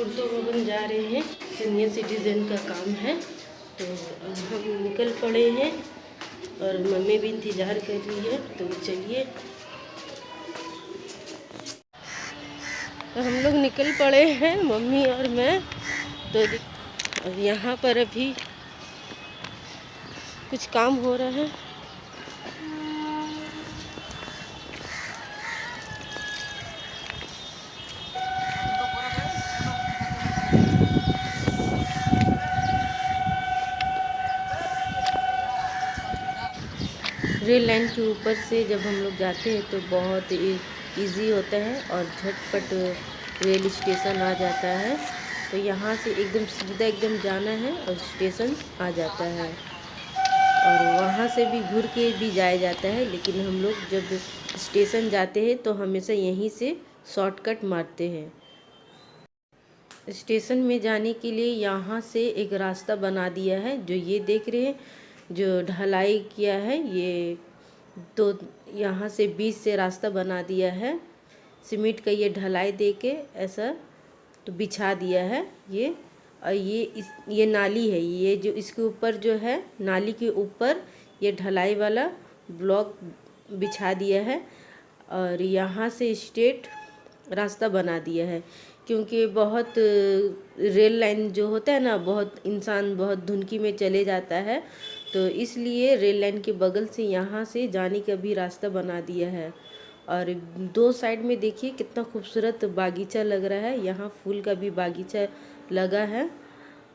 उर्दू भवन जा रहे हैं, सीनियर सिटीज़न का काम है। तो अब हम निकल पड़े हैं और मम्मी भी इंतज़ार कर रही है। तो चलिए, तो हम लोग निकल पड़े हैं, मम्मी और मैं। तो अब यहाँ पर अभी कुछ काम हो रहा है। रेल लाइन के ऊपर से जब हम लोग जाते हैं तो बहुत इजी होता है और झटपट रेल स्टेशन आ जाता है। तो यहाँ से एकदम सीधा एकदम जाना है और स्टेशन आ जाता है, और वहाँ से भी घूर के भी जाया जाता है। लेकिन हम लोग जब स्टेशन जाते हैं तो हमेशा यहीं से शॉर्टकट मारते हैं। स्टेशन में जाने के लिए यहाँ से एक रास्ता बना दिया है, जो ये देख रहे हैं, जो ढलाई किया है ये। तो यहाँ से बीच से रास्ता बना दिया है, सीमेंट का ये ढलाई दे के ऐसा तो बिछा दिया है ये। और ये नाली है, ये जो इसके ऊपर जो है नाली के ऊपर ये ढलाई वाला ब्लॉक बिछा दिया है। और यहाँ से स्ट्रेट रास्ता बना दिया है, क्योंकि बहुत रेल लाइन जो होता है ना, बहुत इंसान बहुत धुंधली में चले जाता है। तो इसलिए रेल लाइन के बगल से यहाँ से जाने का भी रास्ता बना दिया है। और दो साइड में देखिए कितना खूबसूरत बागीचा लग रहा है। यहाँ फूल का भी बागीचा लगा है,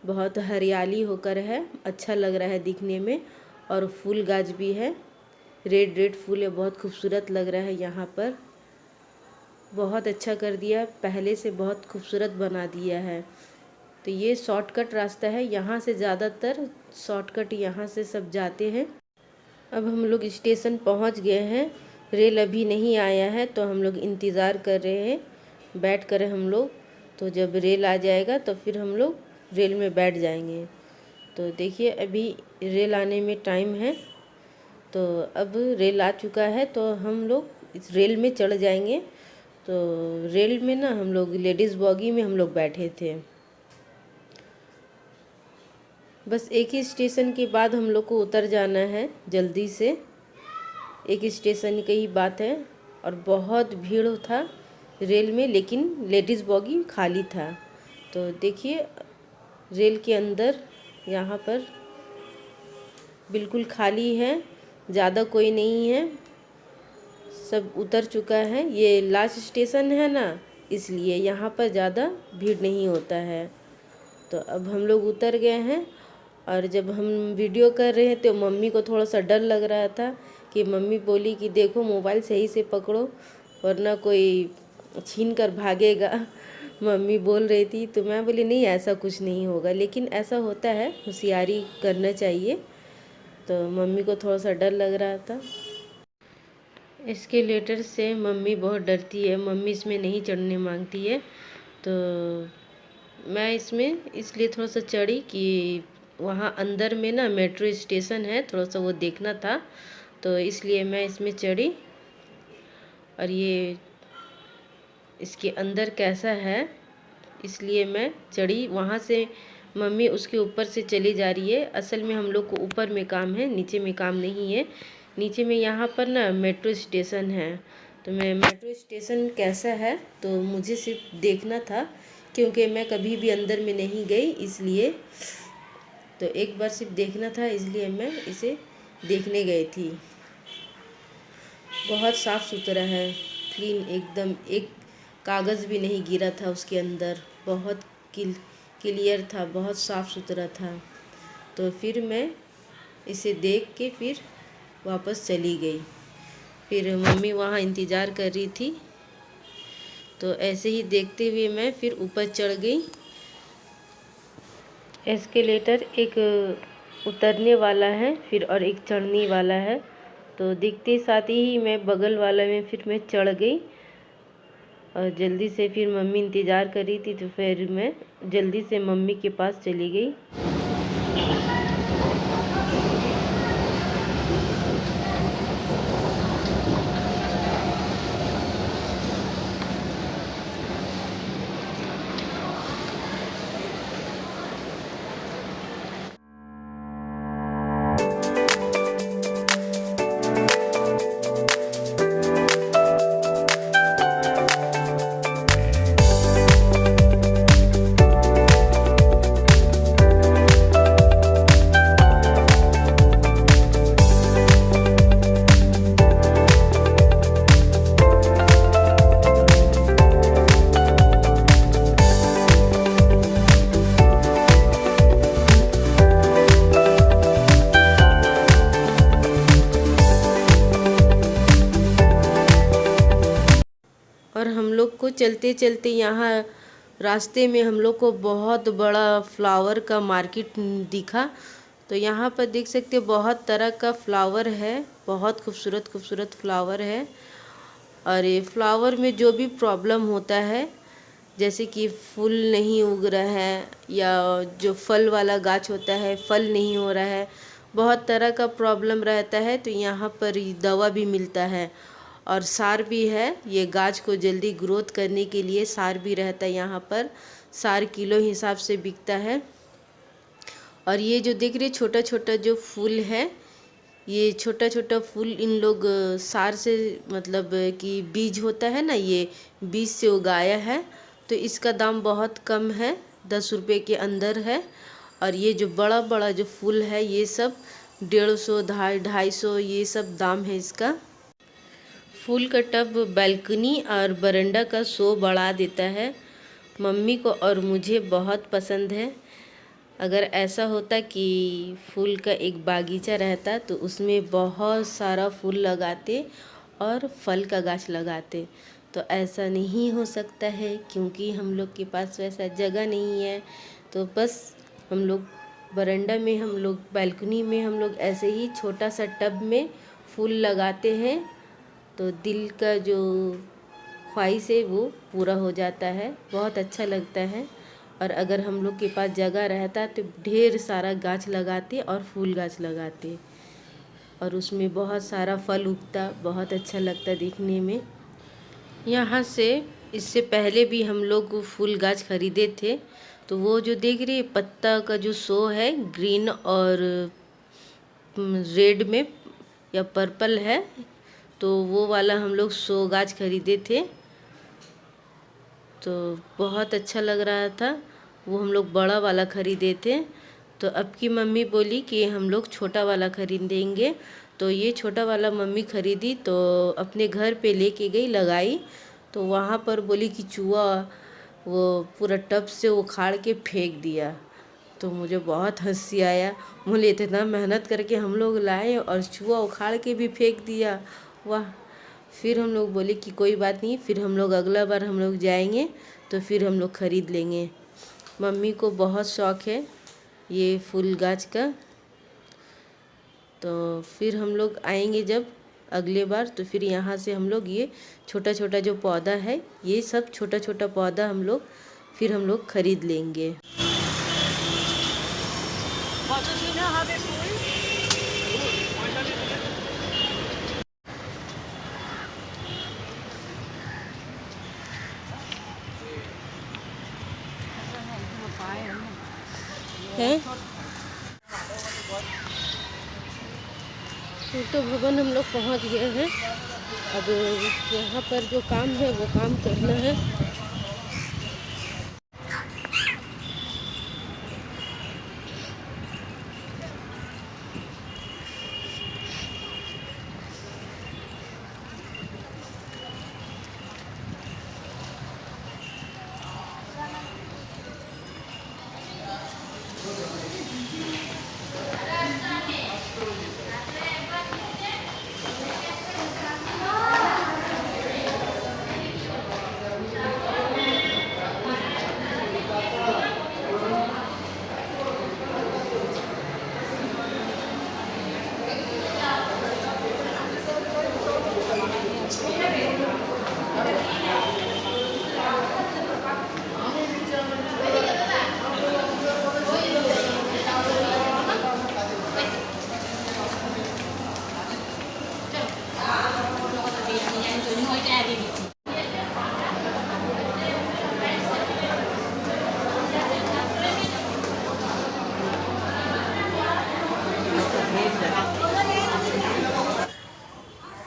बहुत हरियाली होकर है, अच्छा लग रहा है दिखने में। और फूल गाछ भी है, रेड रेड फूल है, बहुत खूबसूरत लग रहा है। यहाँ पर बहुत अच्छा कर दिया, पहले से बहुत खूबसूरत बना दिया है। तो ये शॉर्टकट रास्ता है, यहाँ से ज़्यादातर शॉर्टकट यहाँ से सब जाते हैं। अब हम लोग स्टेशन पहुँच गए हैं, रेल अभी नहीं आया है तो हम लोग इंतज़ार कर रहे हैं बैठ कर हम लोग। तो जब रेल आ जाएगा तो फिर हम लोग रेल में बैठ जाएंगे। तो देखिए अभी रेल आने में टाइम है। तो अब रेल आ चुका है तो हम लोग इस रेल में चढ़ जाएंगे। तो रेल में ना हम लोग लेडीज़ बॉगी में हम लोग बैठे थे। बस एक ही स्टेशन के बाद हम लोग को उतर जाना है जल्दी से, एक स्टेशन की ही बात है। और बहुत भीड़ था रेल में, लेकिन लेडीज़ बॉगी खाली था। तो देखिए रेल के अंदर यहाँ पर बिल्कुल खाली है, ज़्यादा कोई नहीं है, सब उतर चुका है। ये लास्ट स्टेशन है ना, इसलिए यहाँ पर ज़्यादा भीड़ नहीं होता है। तो अब हम लोग उतर गए हैं। और जब हम वीडियो कर रहे हैं तो मम्मी को थोड़ा सा डर लग रहा था, कि मम्मी बोली कि देखो मोबाइल सही से पकड़ो वरना कोई छीन कर भागेगा। मम्मी बोल रही थी, तो मैं बोली नहीं ऐसा कुछ नहीं होगा, लेकिन ऐसा होता है, होशियारी करना चाहिए। तो मम्मी को थोड़ा सा डर लग रहा था। एस्केलेटर से मम्मी बहुत डरती है, मम्मी इसमें नहीं चढ़ने मांगती है। तो मैं इसमें इसलिए थोड़ा सा चढ़ी कि वहाँ अंदर में ना मेट्रो स्टेशन है, थोड़ा सा वो देखना था, तो इसलिए मैं इसमें चढ़ी। और ये इसके अंदर कैसा है इसलिए मैं चढ़ी। वहाँ से मम्मी उसके ऊपर से चली जा रही है। असल में हम लोग को ऊपर में काम है, नीचे में काम नहीं है। नीचे में यहाँ पर ना मेट्रो स्टेशन है। तो मैं मेट्रो स्टेशन कैसा है तो मुझे सिर्फ देखना था, क्योंकि मैं कभी भी अंदर में नहीं गई, इसलिए तो एक बार सिर्फ देखना था, इसलिए मैं इसे देखने गई थी। बहुत साफ़ सुथरा है, क्लीन एकदम, एक कागज़ भी नहीं गिरा था उसके अंदर, बहुत क्लियर था, बहुत साफ़ सुथरा था। तो फिर मैं इसे देख के फिर वापस चली गई। फिर मम्मी वहाँ इंतज़ार कर रही थी, तो ऐसे ही देखते हुए मैं फिर ऊपर चढ़ गई। एस्केलेटर एक उतरने वाला है फिर और एक चढ़ने वाला है। तो दिखते साथ ही मैं बगल वाला में फिर मैं चढ़ गई। और जल्दी से फिर मम्मी इंतज़ार कर रही थी, तो फिर मैं जल्दी से मम्मी के पास चली गई। और हम लोग को चलते चलते यहाँ रास्ते में हम लोग को बहुत बड़ा फ्लावर का मार्केट दिखा। तो यहाँ पर देख सकते हैं बहुत तरह का फ्लावर है, बहुत खूबसूरत खूबसूरत फ्लावर है। और ये फ्लावर में जो भी प्रॉब्लम होता है, जैसे कि फूल नहीं उग रहा है या जो फल वाला गाछ होता है फल नहीं हो रहा है, बहुत तरह का प्रॉब्लम रहता है, तो यहाँ पर दवा भी मिलता है और सार भी है। ये गाछ को जल्दी ग्रोथ करने के लिए सार भी रहता है। यहाँ पर सार किलो हिसाब से बिकता है। और ये जो देख रहे छोटा छोटा जो फूल है, ये छोटा छोटा फूल इन लोग सार से मतलब कि बीज होता है ना, ये बीज से उगाया है। तो इसका दाम बहुत कम है, 10 रुपये के अंदर है। और ये जो बड़ा बड़ा जो फूल है ये सब 150 250 ये सब दाम है इसका। फूल का टब बालकनी और बरंडा का शो बढ़ा देता है। मम्मी को और मुझे बहुत पसंद है। अगर ऐसा होता कि फूल का एक बागीचा रहता तो उसमें बहुत सारा फूल लगाते और फल का गाछ लगाते। तो ऐसा नहीं हो सकता है क्योंकि हम लोग के पास वैसा जगह नहीं है। तो बस हम लोग बरंडा में, हम लोग बालकनी में, हम लोग ऐसे ही छोटा सा टब में फूल लगाते हैं। तो दिल का जो ख्वाहिश है वो पूरा हो जाता है, बहुत अच्छा लगता है। और अगर हम लोग के पास जगह रहता तो ढेर सारा गाछ लगाते और फूल गाछ लगाते और उसमें बहुत सारा फल उगता, बहुत अच्छा लगता देखने में। यहाँ से इससे पहले भी हम लोग फूल गाछ खरीदे थे। तो वो जो देख रही पत्ता का जो शो है ग्रीन और रेड में या पर्पल है, तो वो वाला हम लोग शो गाछ खरीदे थे। तो बहुत अच्छा लग रहा था, वो हम लोग बड़ा वाला खरीदे थे। तो अब की मम्मी बोली कि हम लोग छोटा वाला खरीदेंगे। तो ये छोटा वाला मम्मी खरीदी तो अपने घर पे लेके गई, लगाई। तो वहाँ पर बोली कि चूहा वो पूरा टब से उखाड़ के फेंक दिया। तो मुझे बहुत हंसी आया। बोले इतना मेहनत करके हम लोग लाए और चूहा उखाड़ के भी फेंक दिया, वाह। फिर हम लोग बोले कि कोई बात नहीं, फिर हम लोग अगला बार हम लोग जाएंगे तो फिर हम लोग ख़रीद लेंगे। मम्मी को बहुत शौक़ है ये फूल गाछ का। तो फिर हम लोग आएंगे जब अगले बार, तो फिर यहाँ से हम लोग ये छोटा छोटा जो पौधा है, ये सब छोटा छोटा पौधा हम लोग ख़रीद लेंगे। है तो भवन हम लोग पहुंच गए हैं। अब यहाँ पर जो काम है वो काम करना है।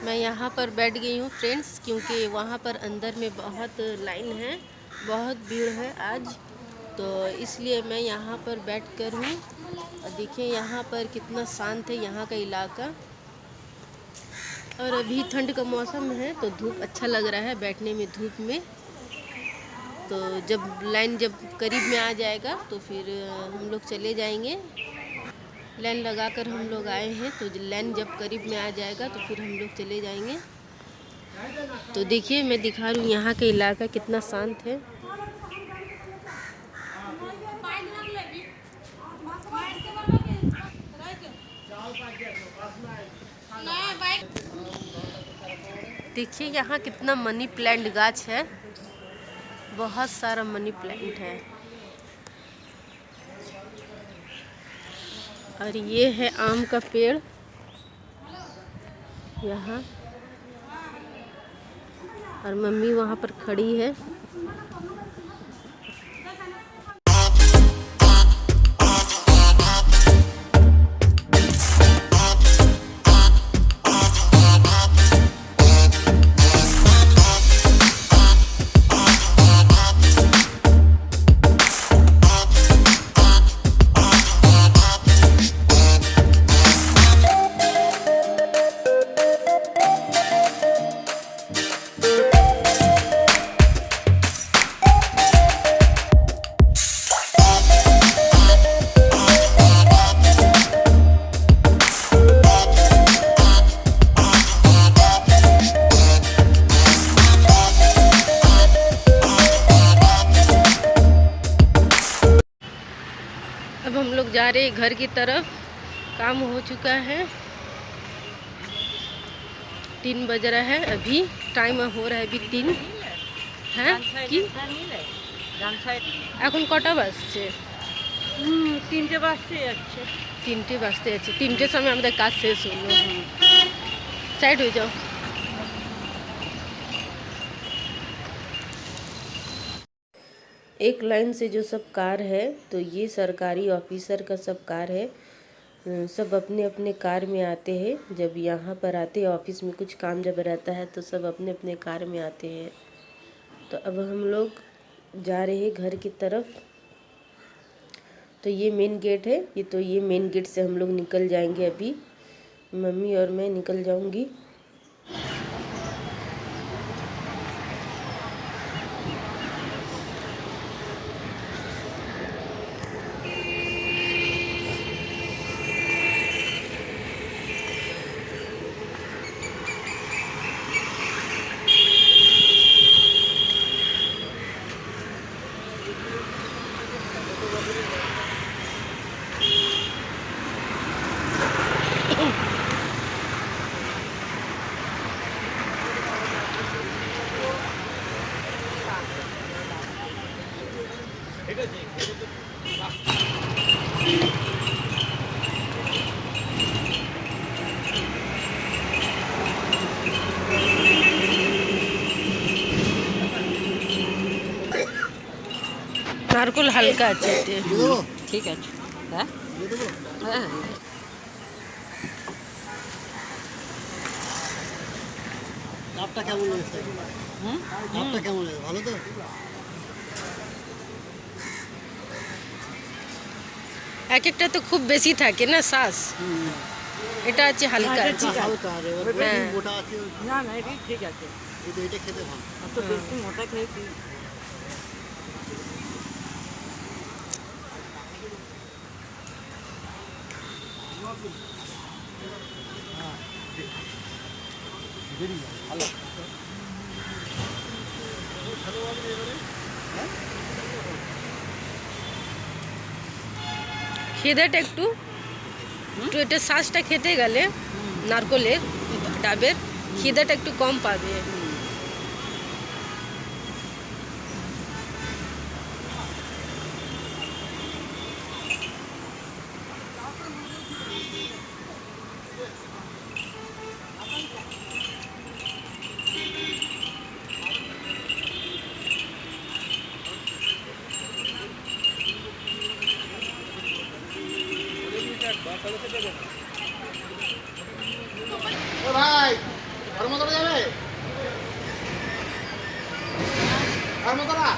मैं यहाँ पर बैठ गई हूँ फ्रेंड्स, क्योंकि वहाँ पर अंदर में बहुत लाइन है, बहुत भीड़ है आज। तो इसलिए मैं यहाँ पर बैठ कर हूँ। और देखिए यहाँ पर कितना शांत है यहाँ का इलाका। और अभी ठंड का मौसम है तो धूप अच्छा लग रहा है बैठने में, धूप में। तो जब लाइन जब करीब में आ जाएगा तो फिर हम लोग चले जाएंगे। लाइन लगाकर हम लोग आए हैं, तो लाइन जब करीब में आ जाएगा तो फिर हम लोग चले जाएंगे। तो देखिए मैं दिखा रही हूँ यहाँ का इलाका कितना शांत है। देखिए यहाँ कितना मनी प्लांट गाछ है, बहुत सारा मनी प्लांट है। और ये है आम का पेड़ यहाँ, और मम्मी वहाँ पर खड़ी है। अब हम लोग जा रहे हैं घर की तरफ। काम हो चुका है, 3 बज रहा है अभी, टाइम हो रहा है अभी 3 है कि এখন কটা বাজছে? 3টে বাজতে যাচ্ছে। 3টে বাজতে যাচ্ছে। 3টের সময় আমাদের কাজ শেষ হলো। সাইড হয়ে যাও। एक लाइन से जो सब कार है, तो ये सरकारी ऑफिसर का सब कार है। सब अपने अपने कार में आते हैं। जब यहाँ पर आते हैं ऑफिस में कुछ काम जब रहता है तो सब अपने अपने कार में आते हैं। तो अब हम लोग जा रहे हैं घर की तरफ। तो ये मेन गेट है, ये मेन गेट से हम लोग निकल जाएंगे। अभी मम्मी और मैं निकल जाऊंगी। নারকোল হালকা আছে এতে। ঠিক আছে। হ্যাঁ হ্যাঁ কাপটা কেমন লেগেছে? কাপটা কেমন লেগেছে? ভালো তো? এক একটা তো খুব বেশি থাকে না শ্বাস, এটা আছে হালকা আছে। হালকা আর এবার বেশি মোটা আছে। না না এটা ঠিক আছে। এটা খেতে ভালো। অত বেশি মোটা খেয়েছি। খিদেটা একটু এটা শ্বাসটা খেতে গেলে নারকোলের ডাবের খিদেটা একটু কম পাবে। ভাই ধর্মতলা যাবে? ধর্মতলা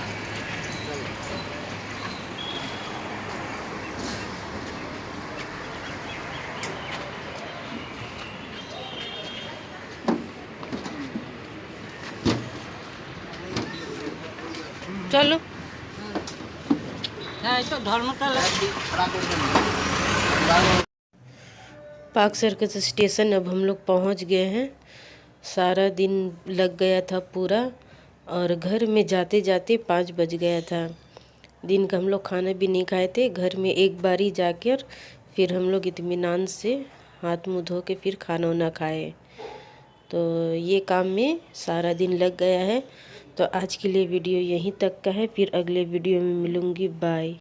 चलो। হ্যাঁ এই তো ধর্মতলা। पार्क सर्कस स्टेशन अब हम लोग पहुंच गए हैं। सारा दिन लग गया था पूरा, और घर में जाते जाते 5 बज गया था। दिन का हम लोग खाना भी नहीं खाए थे। घर में एक बारी जाकर फिर हम लोग इत्मीनान से हाथ मुँह धो के फिर खाना वाना खाए। तो ये काम में सारा दिन लग गया है। तो आज के लिए वीडियो यहीं तक का है, फिर अगले वीडियो में मिलूँगी। बाय।